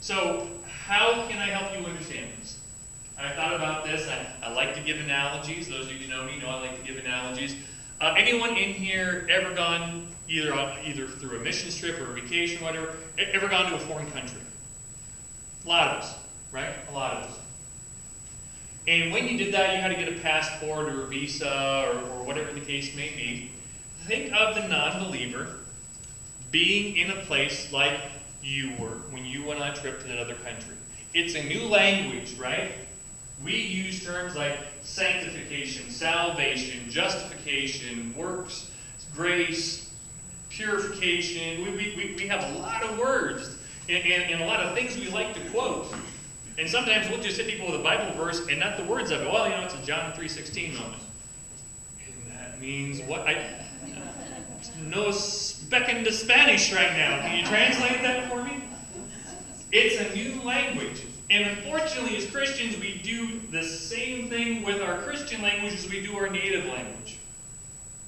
So how can I help you understand this? I thought about this. I like to give analogies. Those of you who know me know I like to give analogies. Anyone in here ever gone either through a mission trip or a vacation, whatever, ever gone to a foreign country? A lot of us, right? A lot of us. And when you did that, you had to get a passport or a visa or whatever the case may be. Think of the non-believer being in a place like you were when you went on a trip to another country. It's a new language, right? We use terms like sanctification, salvation, justification, works, grace, purification. We have a lot of words and a lot of things we like to quote. And sometimes we'll just hit people with a Bible verse and not the words of it. Well, it's a John 3:16 moment. And that means what? No specking to Spanish right now. Can you translate that for me? It's a new language. And unfortunately, as Christians, we do the same thing with our Christian language as we do our native language.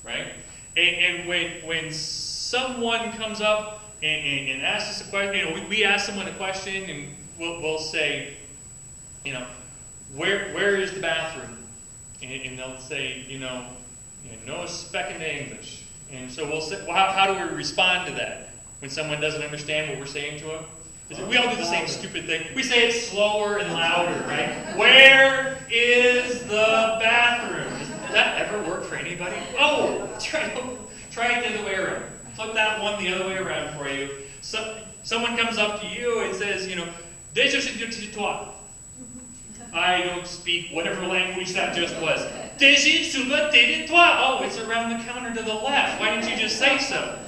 Right? And when someone comes up and asks us a question, we ask someone a question and we'll say, where is the bathroom? And they'll say, no specking to English. And so we'll say, well, how do we respond to that when someone doesn't understand what we're saying to them? We all do the same stupid thing. We say it slower and louder, right? Where is the bathroom? Does that ever work for anybody? Oh, try it the other way around. Flip that one the other way around for you. Someone comes up to you and says, Déjà je dis toi. I don't speak whatever language that just was. Déjà sur le territoire. Oh, it's around the counter to the left. Why didn't you just say so?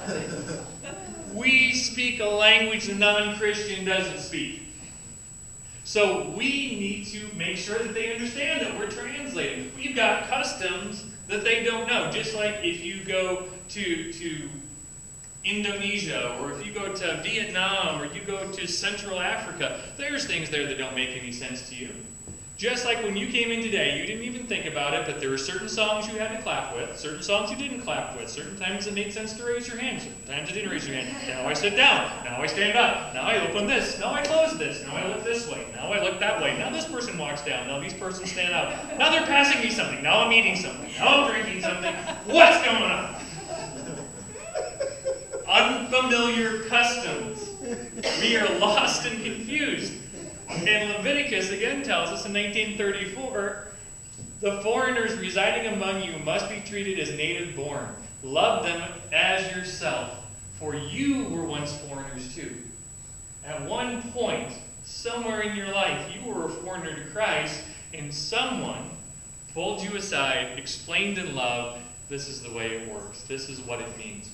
We speak a language the non-Christian doesn't speak. So we need to make sure that they understand that we're translating. We've got customs that they don't know. Just like if you go to Indonesia, or if you go to Vietnam, or you go to Central Africa, there's things there that don't make any sense to you. Just like when you came in today, you didn't even think about it, but there were certain songs you had to clap with, certain songs you didn't clap with, certain times it made sense to raise your hand, certain times it didn't raise your hand. Now I sit down, now I stand up, now I open this, now I close this, now I look this way, now I look that way, now this person walks down, now these persons stand up, now they're passing me something, now I'm eating something, now I'm drinking something. What's going on? Unfamiliar customs. We are lost and confused. And Leviticus again tells us in 1934, the foreigners residing among you must be treated as native born. Love them as yourself, for you were once foreigners too. At one point, somewhere in your life, you were a foreigner to Christ, and someone pulled you aside, explained in love, this is the way it works. This is what it means.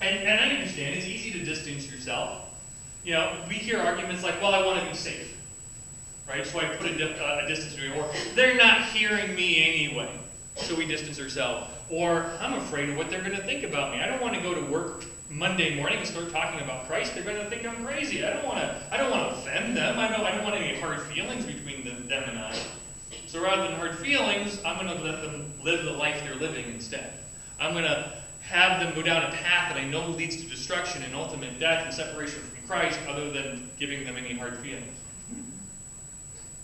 And I understand, it's easy to distance yourself. We hear arguments like, well, I want to be safe. Right? So I put a distance between me. Or, they're not hearing me anyway. So we distance ourselves. Or, I'm afraid of what they're going to think about me. I don't want to go to work Monday morning and start talking about Christ. They're going to think I'm crazy. I don't want to offend them. I don't want any hard feelings between them and I. So rather than hard feelings, I'm going to let them live the life they're living instead. I'm going to have them go down a path that I know leads to destruction and ultimate death and separation from Christ, other than giving them any hard feelings.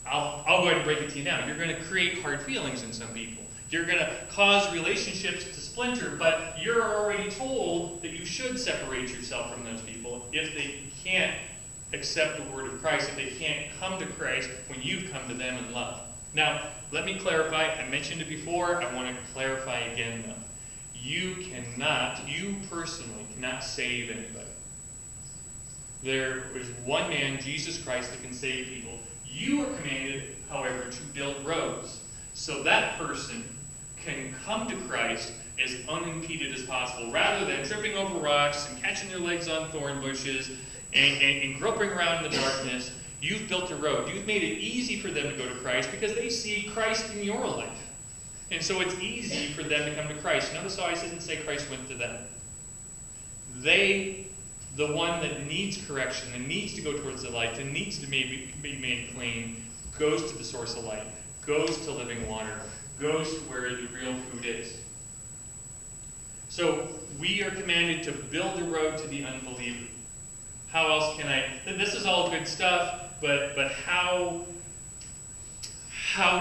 I'll go ahead and break it to you now. You're going to create hard feelings in some people. You're going to cause relationships to splinter, but you're already told that you should separate yourself from those people if they can't accept the word of Christ, if they can't come to Christ when you've come to them in love. Now, let me clarify. I mentioned it before. I want to clarify again, though. You personally cannot save anybody. There is one man, Jesus Christ, that can save people. You are commanded, however, to build roads so that person can come to Christ as unimpeded as possible, rather than tripping over rocks and catching their legs on thorn bushes and groping around in the darkness. You've built a road. You've made it easy for them to go to Christ because they see Christ in your life. And so it's easy for them to come to Christ. Notice how I didn't say Christ went to them. They, the one that needs correction, that needs to go towards the light, that needs to be made clean, goes to the source of light, goes to living water, goes to where the real food is. So we are commanded to build a road to the unbeliever. How else can I? This is all good good stuff, but how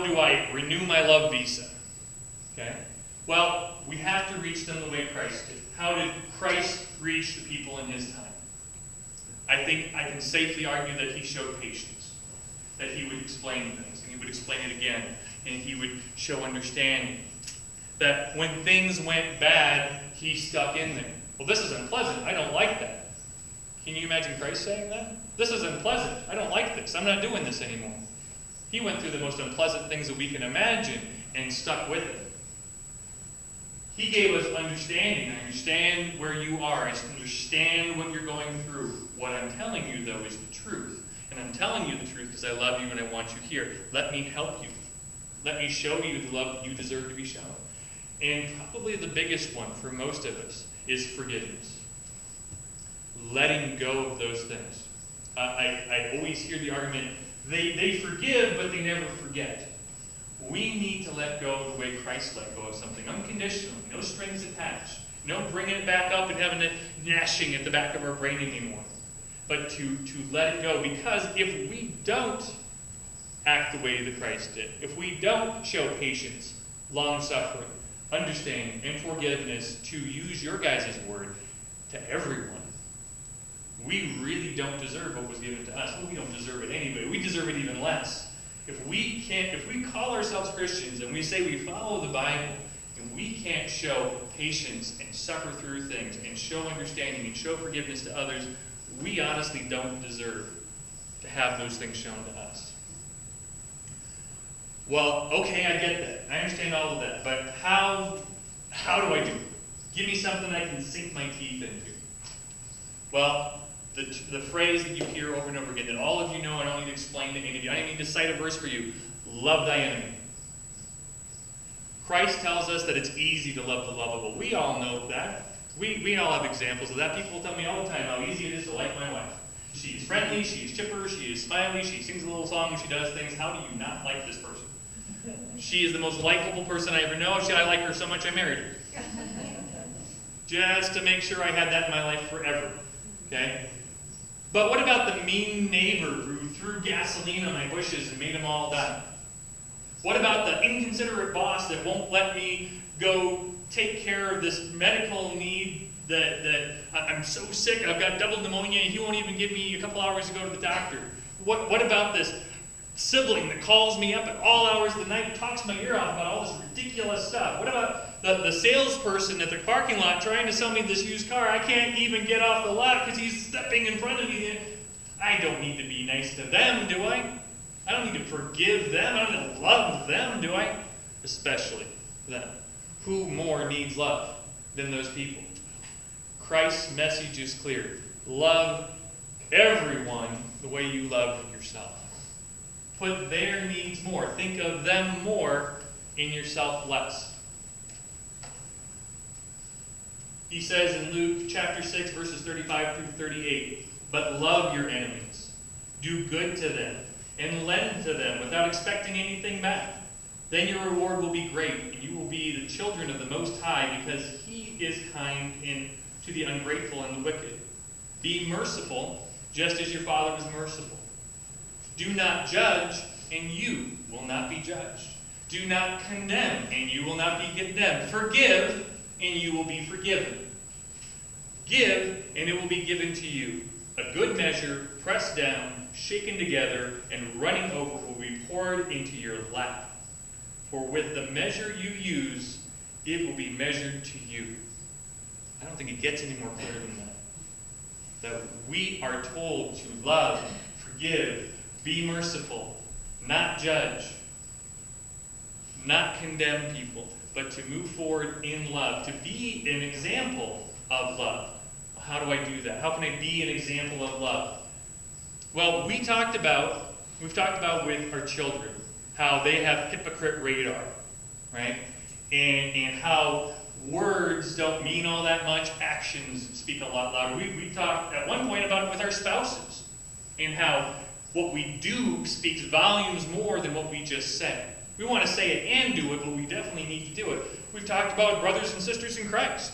do I renew my love visa? Okay? Well, we have to reach them the way Christ did. How did Christ reach the people in his time? I think I can safely argue that he showed patience, that he would explain things, and he would explain it again, and he would show understanding. That when things went bad, he stuck in there. Well, this is unpleasant. I don't like that. Can you imagine Christ saying that? This is unpleasant. I don't like this. I'm not doing this anymore. He went through the most unpleasant things that we can imagine and stuck with it. He gave us understanding. I understand where you are. I understand what you're going through. What I'm telling you, though, is the truth. And I'm telling you the truth because I love you and I want you here. Let me help you. Let me show you the love you deserve to be shown. And probably the biggest one for most of us is forgiveness. Letting go of those things. I always hear the argument, they forgive, but they never forget. We need to let go the way Christ let go of something, unconditionally, no strings attached, no bringing it back up and having it gnashing at the back of our brain anymore, but to let it go. Because if we don't act the way that Christ did, if we don't show patience, long-suffering, understanding, and forgiveness, to use your guys' word, to everyone, we really don't deserve what was given to us. Well, we don't deserve it anyway. We deserve it even less. If we call ourselves Christians and we say we follow the Bible, and we can't show patience and suffer through things and show understanding and show forgiveness to others, we honestly don't deserve to have those things shown to us. Well, okay, I get that. I understand all of that. But how do I do it? Give me something I can sink my teeth into. Well, the phrase that you hear over and over again, that all of you know, I don't need to explain to any of you. I don't need to cite a verse for you. Love thy enemy. Christ tells us that it's easy to love the lovable. We all know that. We all have examples of that. People tell me all the time how easy it is to like my wife. She's friendly, she's chipper, she is smiley, she sings a little song when she does things. How do you not like this person? She is the most likable person I ever know. I like her so much I married her. Just to make sure I had that in my life forever. Okay? But what about the mean neighbor who threw gasoline on my bushes and made them all die? What about the inconsiderate boss that won't let me go take care of this medical need that I'm so sick, I've got double pneumonia, and he won't even give me a couple hours to go to the doctor? What about this sibling that calls me up at all hours of the night and talks my ear off about all this ridiculous stuff? What about the salesperson at the parking lot trying to sell me this used car? I can't even get off the lot because he's stepping in front of me. I don't need to be nice to them, do I? I don't need to forgive them. I don't need to love them, do I? Especially them. Who more needs love than those people? Christ's message is clear. Love everyone the way you love yourself. Put their needs more. Think of them more and yourself less. He says in Luke chapter 6, verses 35 through 38, but love your enemies. Do good to them and lend to them without expecting anything back. Then your reward will be great, and you will be the children of the Most High, because he is kind to the ungrateful and the wicked. Be merciful, just as your Father was merciful. Do not judge, and you will not be judged. Do not condemn, and you will not be condemned. Forgive, and you will be forgiven. Give, and it will be given to you. A good measure, pressed down, shaken together, and running over will be poured into your lap. For with the measure you use, it will be measured to you. I don't think it gets any more clear than that. That we are told to love, forgive, be merciful, not judge, not condemn people, but to move forward in love, to be an example of love. How do I do that? How can I be an example of love? Well, we've talked about with our children how they have hypocrite radar, right? And how words don't mean all that much, actions speak a lot louder. We talked at one point about it with our spouses, and how what we do speaks volumes more than what we just say. We want to say it and do it, but we definitely need to do it. We've talked about brothers and sisters in Christ,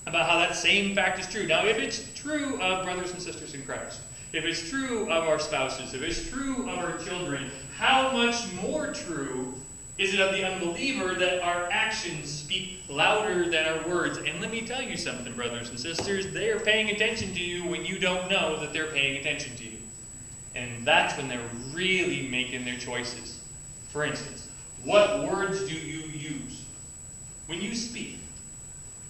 about how that same fact is true. Now, if it's true of brothers and sisters in Christ, if it's true of our spouses, if it's true of our children, how much more true is it of the unbeliever that our actions speak louder than our words? And let me tell you something, brothers and sisters, they are paying attention to you when you don't know that they're paying attention to you. And that's when they're really making their choices. For instance, what words do you use when you speak?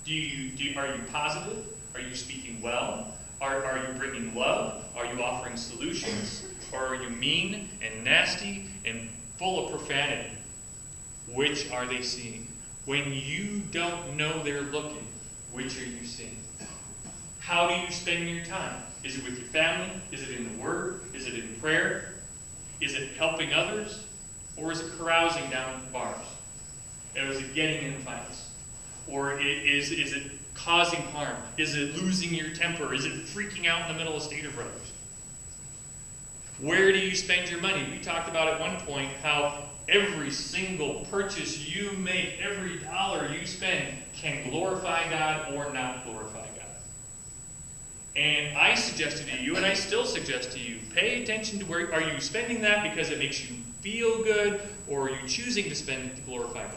Are you positive? Are you speaking well? Are you bringing love? Are you offering solutions? Or are you mean and nasty and full of profanity? Which are they seeing? When you don't know they're looking, which are you seeing? How do you spend your time? Is it with your family? Is it in the Word? Is it in prayer? Is it helping others? Or is it carousing down at the bars? Or is it getting in fights? Or is it causing harm? Is it losing your temper? Is it freaking out in the middle of Stater Brothers? Where do you spend your money? We talked about at one point how every single purchase you make, every dollar you spend, can glorify God or not glorify God. And I suggested to you, and I still suggest to you, pay attention to where are you spending that because it makes you feel good, or are you choosing to spend it to glorify God?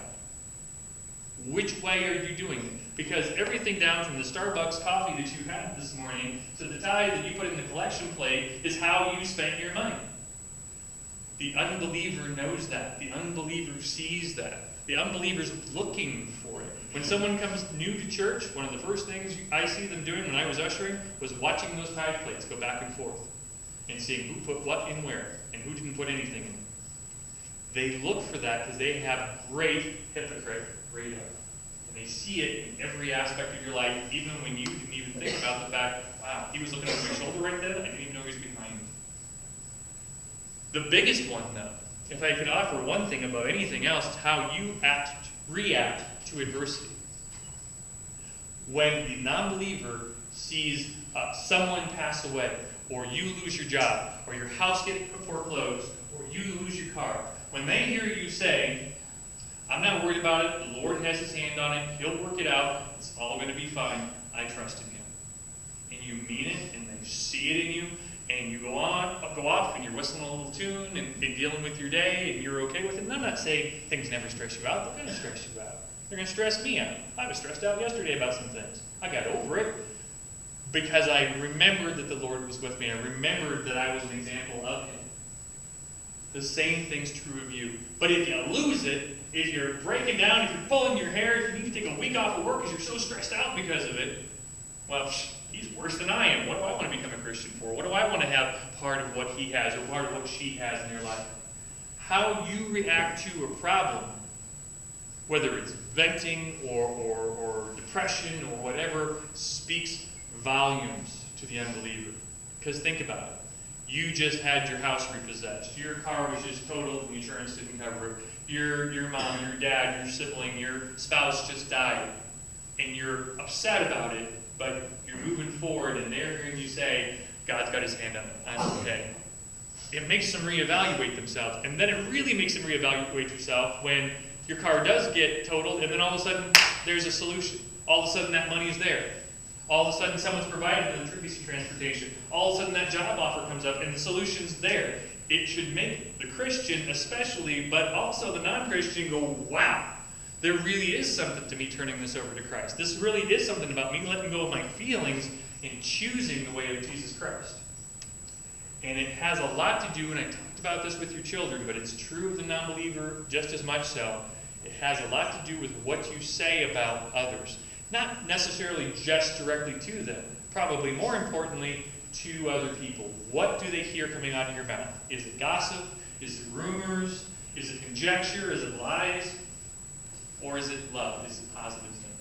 Which way are you doing it? Because everything down from the Starbucks coffee that you had this morning to the tithe that you put in the collection plate is how you spent your money. The unbeliever knows that. The unbeliever sees that. The unbeliever's looking for it. When someone comes new to church, one of the first things I see them doing when I was ushering was watching those tithe plates go back and forth and seeing who put what in where and who didn't put anything in. They look for that because they have great hypocrite radar. And they see it in every aspect of your life, even when you didn't even think about the fact, wow, he was looking over my shoulder right then, I didn't even know he was behind me. The biggest one, though, if I could offer one thing above anything else, is how you react to adversity. When the non-believer sees someone pass away, or you lose your job, or your house get foreclosed, or you lose your car, when they hear you say, I'm not worried about it, the Lord has his hand on it, he'll work it out, it's all going to be fine, I trust in him. And you mean it, and they see it in you, and you go off, and you're whistling a little tune, and dealing with your day, and you're okay with it. And I'm not saying things never stress you out. They're going to stress you out. They're going to stress me out. I was stressed out yesterday about some things. I got over it because I remembered that the Lord was with me. I remembered that I was an example of him. The same thing's true of you. But if you lose it, if you're breaking down, if you're pulling your hair, if you need to take a week off of work because you're so stressed out because of it, well, he's worse than I am. What do I want to become a Christian for? What do I want to have part of what he has or part of what she has in their life? How you react to a problem, whether it's venting or depression or whatever, speaks volumes to the unbeliever. Because think about it. You just had your house repossessed. Your car was just totaled and insurance didn't cover it. Your mom, your dad, your sibling, your spouse just died. And you're upset about it, but you're moving forward and they're hearing you say, God's got his hand on it. I'm okay. It makes them reevaluate themselves. And then it really makes them reevaluate yourself when your car does get totaled and then all of a sudden there's a solution. All of a sudden that money is there. All of a sudden someone's provided the electricity transportation. All of a sudden that job offer comes up and the solution's there. It should make the Christian especially, but also the non-Christian go, wow, there really is something to me turning this over to Christ. This really is something about me letting go of my feelings and choosing the way of Jesus Christ. And it has a lot to do, and I talked about this with your children, but it's true of the non-believer just as much so. It has a lot to do with what you say about others. Not necessarily just directly to them, probably more importantly to other people. What do they hear coming out of your mouth? Is it gossip? Is it rumors? Is it conjecture? Is it lies? Or is it love? Is it positive things?